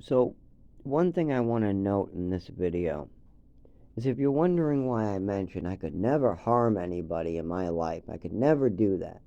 So, one thing I want to note in this video is if you're wondering why I mentioned I could never harm anybody in my life, I could never do that.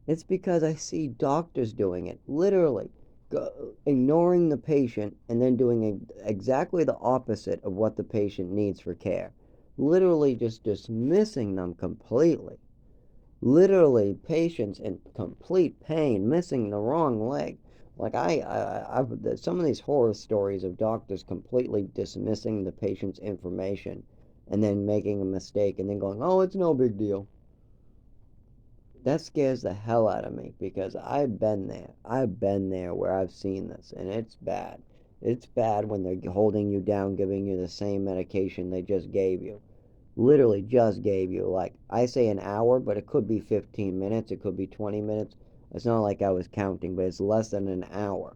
It's because I see doctors doing it, literally ignoring the patient and then doing exactly the opposite of what the patient needs for care. Literally just dismissing them completely. Literally, patients in complete pain, missing the wrong leg. Like some of these horror stories of doctors completely dismissing the patient's information and then making a mistake and then going, "Oh, it's no big deal." That scares the hell out of me because I've been there. I've been there where I've seen this, and it's bad. It's bad when they're holding you down, giving you the same medication they just gave you. Literally just gave you. Like, I say an hour, but it could be 15 minutes, it could be 20 minutes. It's not like I was counting, but it's less than an hour.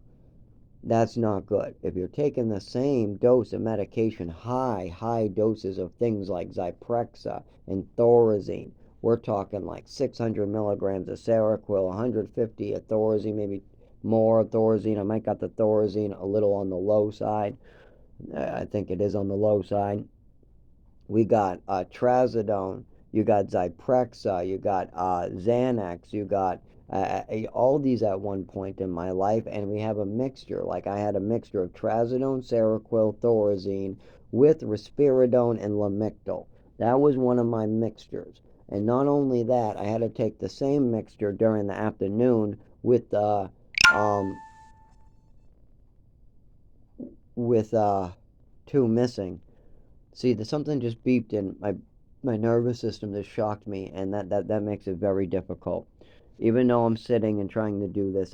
That's not good. If you're taking the same dose of medication, high doses of things like Zyprexa and Thorazine, we're talking like 600 milligrams of Seroquel, 150 of Thorazine, maybe more Thorazine. I might got the Thorazine a little on the low side. I think it is on the low side. We got Trazodone, you got Zyprexa, you got Xanax, you got all these at one point in my life, and we have a mixture. Like I had a mixture of Trazodone, Seroquel, Thorazine with Risperidone and Lamictal. That was one of my mixtures. And not only that, I had to take the same mixture during the afternoon um, with two missing. See, there's something just beeped in my nervous system that shocked me, and that makes it very difficult. Even though I'm sitting and trying to do this,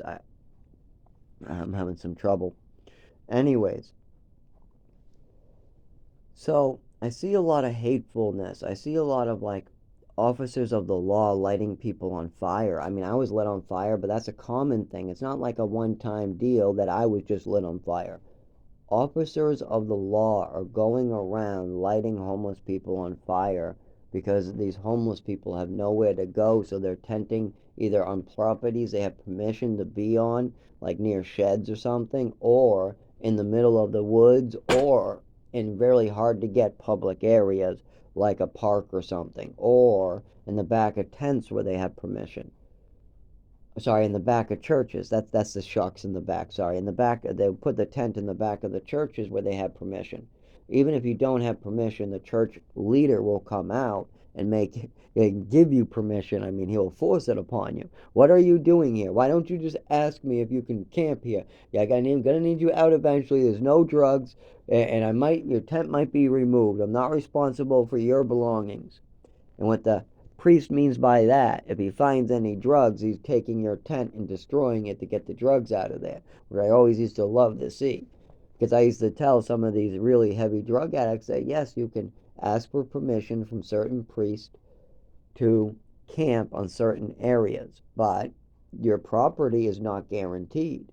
I'm having some trouble. Anyways, so I see a lot of hatefulness. I see a lot of like officers of the law lighting people on fire. I mean, I was lit on fire, but that's a common thing. It's not like a one-time deal that I was just lit on fire. Officers of the law are going around lighting homeless people on fire because these homeless people have nowhere to go, so they're tenting either on properties they have permission to be on, like near sheds or something, or in the middle of the woods, or in very hard to get public areas like a park or something, or in the back of tents where they have permission. Sorry, in the back of churches. That's the shucks in the back. Sorry, in the back they put the tent in the back of the churches where they have permission. Even if you don't have permission, the church leader will come out and give you permission. I mean, he'll force it upon you. What are you doing here? Why don't you just ask me if you can camp here? Yeah, I'm gonna need you out eventually. There's no drugs, and your tent might be removed. I'm not responsible for your belongings. And what the priest means by that, if he finds any drugs, he's taking your tent and destroying it to get the drugs out of there, which I always used to love to see. Because I used to tell some of these really heavy drug addicts that yes, you can ask for permission from certain priests to camp on certain areas, but your property is not guaranteed.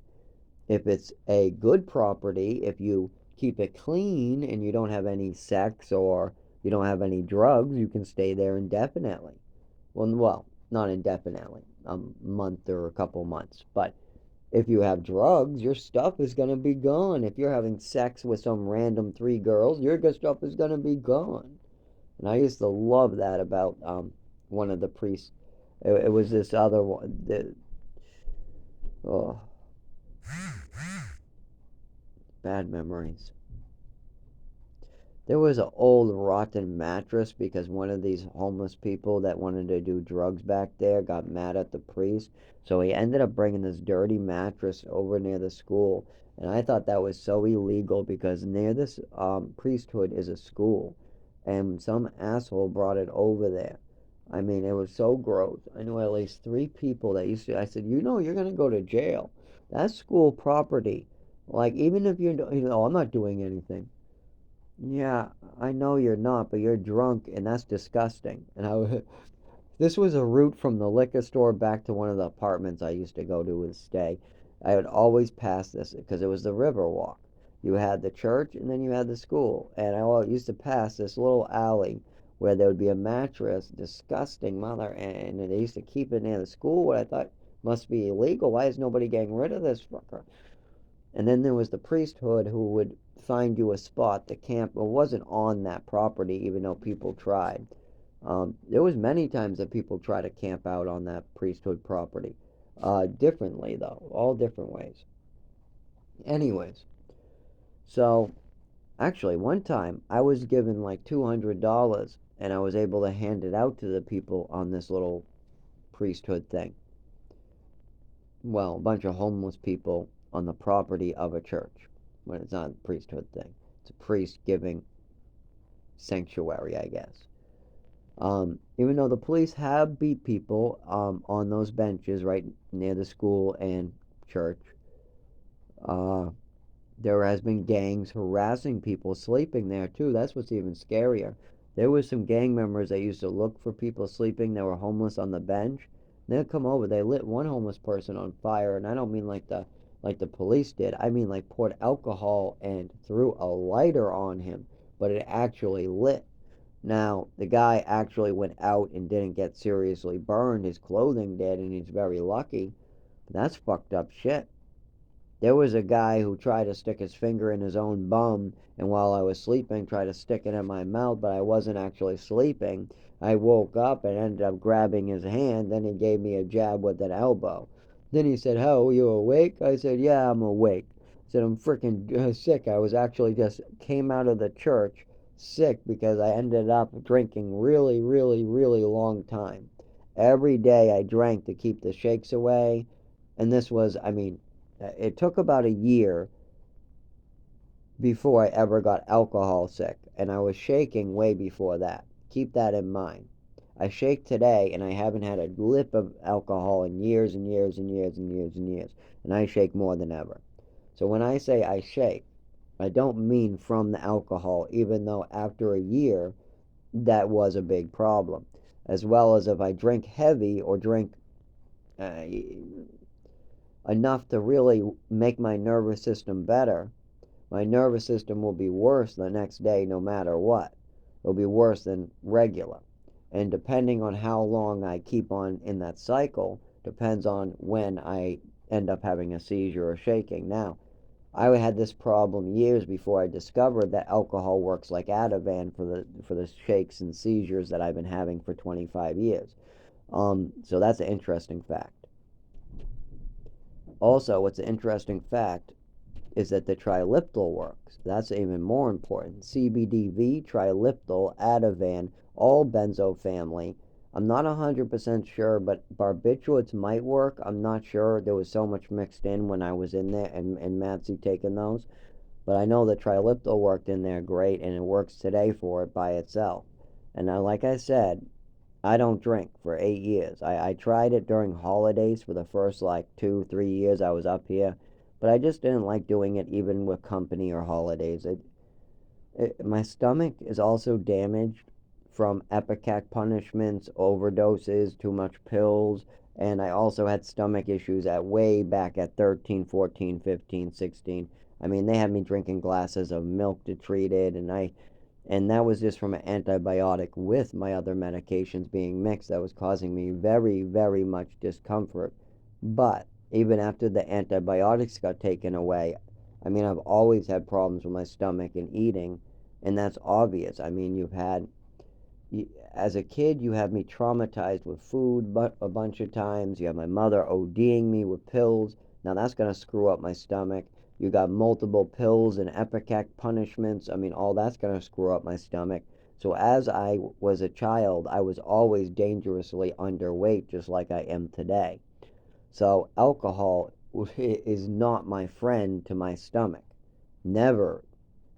If it's a good property, if you keep it clean and you don't have any sex or you don't have any drugs, you can stay there indefinitely. Well, not indefinitely, a month or a couple months. But if you have drugs, your stuff is going to be gone. If you're having sex with some random three girls, your stuff is going to be gone. And I used to love that about one of the priests. It was this other one. Oh, bad memories. There was an old rotten mattress because one of these homeless people that wanted to do drugs back there got mad at the priest. So he ended up bringing this dirty mattress over near the school. And I thought that was so illegal because near this priesthood is a school. And some asshole brought it over there. I mean, it was so gross. I knew at least three people that used to. I said, you know, you're going to go to jail. That's school property. Like, even if I'm not doing anything. Yeah, I know you're not, but you're drunk, and that's disgusting. This was a route from the liquor store back to one of the apartments I used to go to and stay. I would always pass this because it was the river walk. You had the church, and then you had the school, and I used to pass this little alley where there would be a mattress, disgusting mother, and they used to keep it near the school. What I thought must be illegal. Why is nobody getting rid of this fucker? And then there was the priesthood who would find you a spot to camp. It wasn't on that property, even though people tried. There was many times that people try to camp out on that priesthood property. Differently though, all different ways. Anyways, so actually one time I was given like $200 and I was able to hand it out to the people on this little priesthood thing. Well, a bunch of homeless people on the property of a church. When it's not a priesthood thing. It's a priest giving sanctuary, I guess. Even though the police have beat people on those benches right near the school and church, uh, there has been gangs harassing people sleeping there too. That's what's even scarier. There was some gang members that used to look for people sleeping that were homeless on the bench. They'd come over. They lit one homeless person on fire, and I don't mean like the police did. I mean like poured alcohol and threw a lighter on him, but it actually lit. Now, the guy actually went out and didn't get seriously burned. His clothing did, and he's very lucky. But that's fucked up shit. There was a guy who tried to stick his finger in his own bum, and while I was sleeping, tried to stick it in my mouth, but I wasn't actually sleeping. I woke up and ended up grabbing his hand. Then he gave me a jab with an elbow. Then he said, "How, are you awake?" I said, "Yeah, I'm awake." I said, "I'm freaking sick. I was actually just came out of the church sick because I ended up drinking really, really, really long time. Every day I drank to keep the shakes away, and this was, I mean, it took about a year before I ever got alcohol sick, and I was shaking way before that. Keep that in mind. I shake today, and I haven't had a lip of alcohol in years and years and years and years and years, and I shake more than ever. So when I say I shake, I don't mean from the alcohol, even though after a year, that was a big problem. As well as if I drink heavy or drink uh, enough to really make my nervous system better, my nervous system will be worse the next day no matter what. It'll be worse than regular. And depending on how long I keep on in that cycle, depends on when I end up having a seizure or shaking. Now, I had this problem years before I discovered that alcohol works like Ativan for the shakes and seizures that I've been having for 25 years. So that's an interesting fact. Also, what's an interesting fact is that the triliptal works. That's even more important. CBDV, triliptal, Ativan, all benzo family. I'm not 100% sure, but barbiturates might work. I'm not sure. There was so much mixed in when I was in there and Matsy taking those. But I know the triliptal worked in there great, and it works today for it by itself. And now, like I said, I don't drink for 8 years. I tried it during holidays for the first like 2, 3 years I was up here, but I just didn't like doing it even with company or holidays. My stomach is also damaged from Epicac punishments, overdoses, too much pills, and I also had stomach issues at way back at 13, 14, 15, 16. I mean, they had me drinking glasses of milk to treat it, and that was just from an antibiotic with my other medications being mixed that was causing me very, very much discomfort. But even after the antibiotics got taken away, I mean, I've always had problems with my stomach and eating, and that's obvious. I mean, as a kid, you have me traumatized with food but a bunch of times. You have my mother ODing me with pills. Now that's going to screw up my stomach. You got multiple pills and Epicac punishments. I mean, all that's going to screw up my stomach. So as I was a child, I was always dangerously underweight, just like I am today. So alcohol is not my friend to my stomach. Never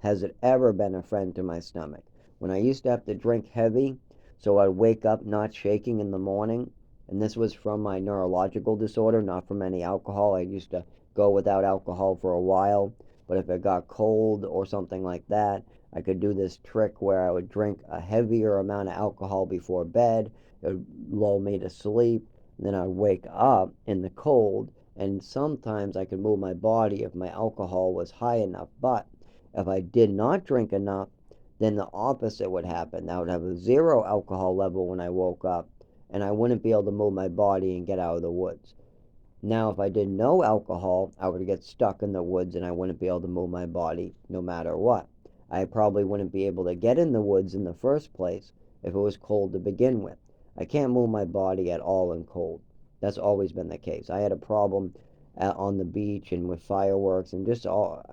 has it ever been a friend to my stomach. When I used to have to drink heavy, so I'd wake up not shaking in the morning, and this was from my neurological disorder, not from any alcohol. I used to go without alcohol for a while, but if it got cold or something like that, I could do this trick where I would drink a heavier amount of alcohol before bed. It would lull me to sleep. Then I'd wake up in the cold, and sometimes I could move my body if my alcohol was high enough. But if I did not drink enough, then the opposite would happen. I would have a zero alcohol level when I woke up, and I wouldn't be able to move my body and get out of the woods. Now, if I did no alcohol, I would get stuck in the woods and I wouldn't be able to move my body no matter what. I probably wouldn't be able to get in the woods in the first place if it was cold to begin with. I can't move my body at all in cold. That's always been the case. I had a problem on the beach and with fireworks and just all.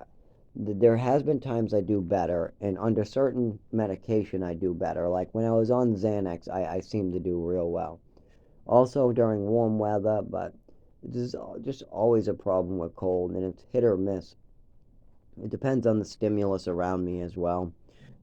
There has been times I do better, and under certain medication I do better. Like when I was on Xanax, I seem to do real well. Also during warm weather, but this is just always a problem with cold, and it's hit or miss. It depends on the stimulus around me as well.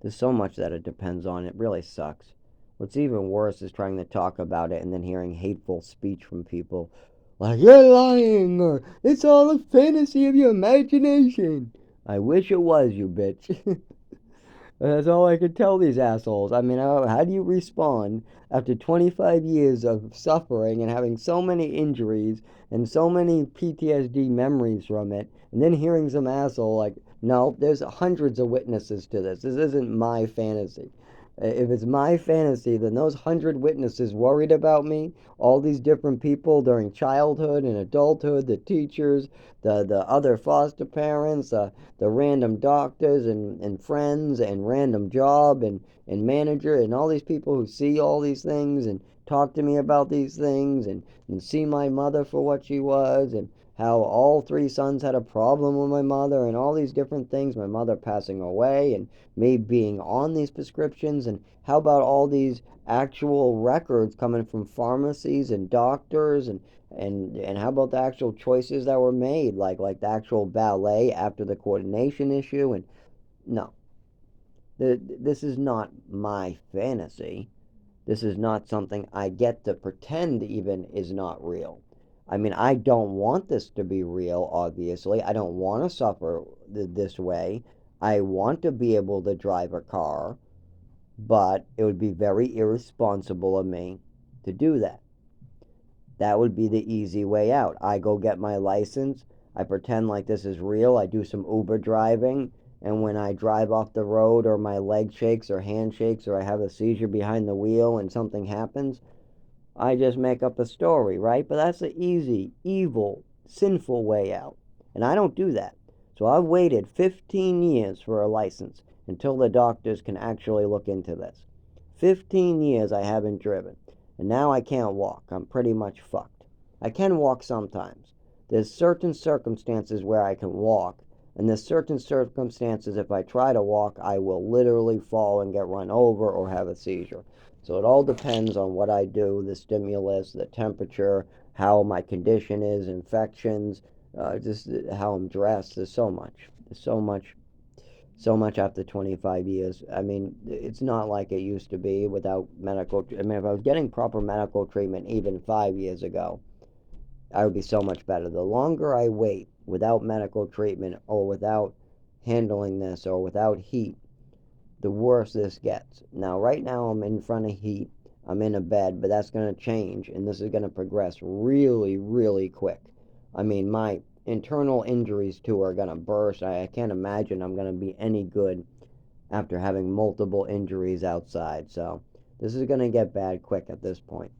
There's so much that it depends on. It really sucks. What's even worse is trying to talk about it and then hearing hateful speech from people like, "You're lying," or "It's all a fantasy of your imagination." I wish it was, you bitch. That's all I could tell these assholes. I mean, how do you respond after 25 years of suffering and having so many injuries and so many PTSD memories from it, and then hearing some asshole like, no, there's hundreds of witnesses to this. This isn't my fantasy. If it's my fantasy, then those 100 witnesses worried about me, all these different people during childhood and adulthood, the teachers, the other foster parents, the random doctors and friends and random job and manager and all these people who see all these things and talk to me about these things and see my mother for what she was and how all three sons had a problem with my mother and all these different things, my mother passing away and me being on these prescriptions, and how about all these actual records coming from pharmacies and doctors and how about the actual choices that were made, like the actual ballet after the coordination issue? And no, this is not my fantasy. This is not something I get to pretend even is not real. I mean, I don't want this to be real, obviously. I don't want to suffer this way. I want to be able to drive a car, but it would be very irresponsible of me to do that. That would be the easy way out. I go get my license. I pretend like this is real. I do some Uber driving. And when I drive off the road or my leg shakes or hand shakes or I have a seizure behind the wheel and something happens, I just make up a story, right? But that's the easy, evil, sinful way out. And I don't do that. So I've waited 15 years for a license until the doctors can actually look into this. 15 years I haven't driven. And now I can't walk. I'm pretty much fucked. I can walk sometimes. There's certain circumstances where I can walk. And there's certain circumstances if I try to walk, I will literally fall and get run over or have a seizure. So it all depends on what I do, the stimulus, the temperature, how my condition is, infections, just how I'm dressed. There's so much. There's so much after 25 years. I mean, it's not like it used to be without medical. I mean, if I was getting proper medical treatment even 5 years ago, I would be so much better. The longer I wait without medical treatment or without handling this or without heat, the worse this gets. Now, right now, I'm in front of heat. I'm in a bed, but that's going to change, and this is going to progress really, really quick. I mean, my internal injuries, too, are going to burst. I can't imagine I'm going to be any good after having multiple injuries outside. So, this is going to get bad quick at this point.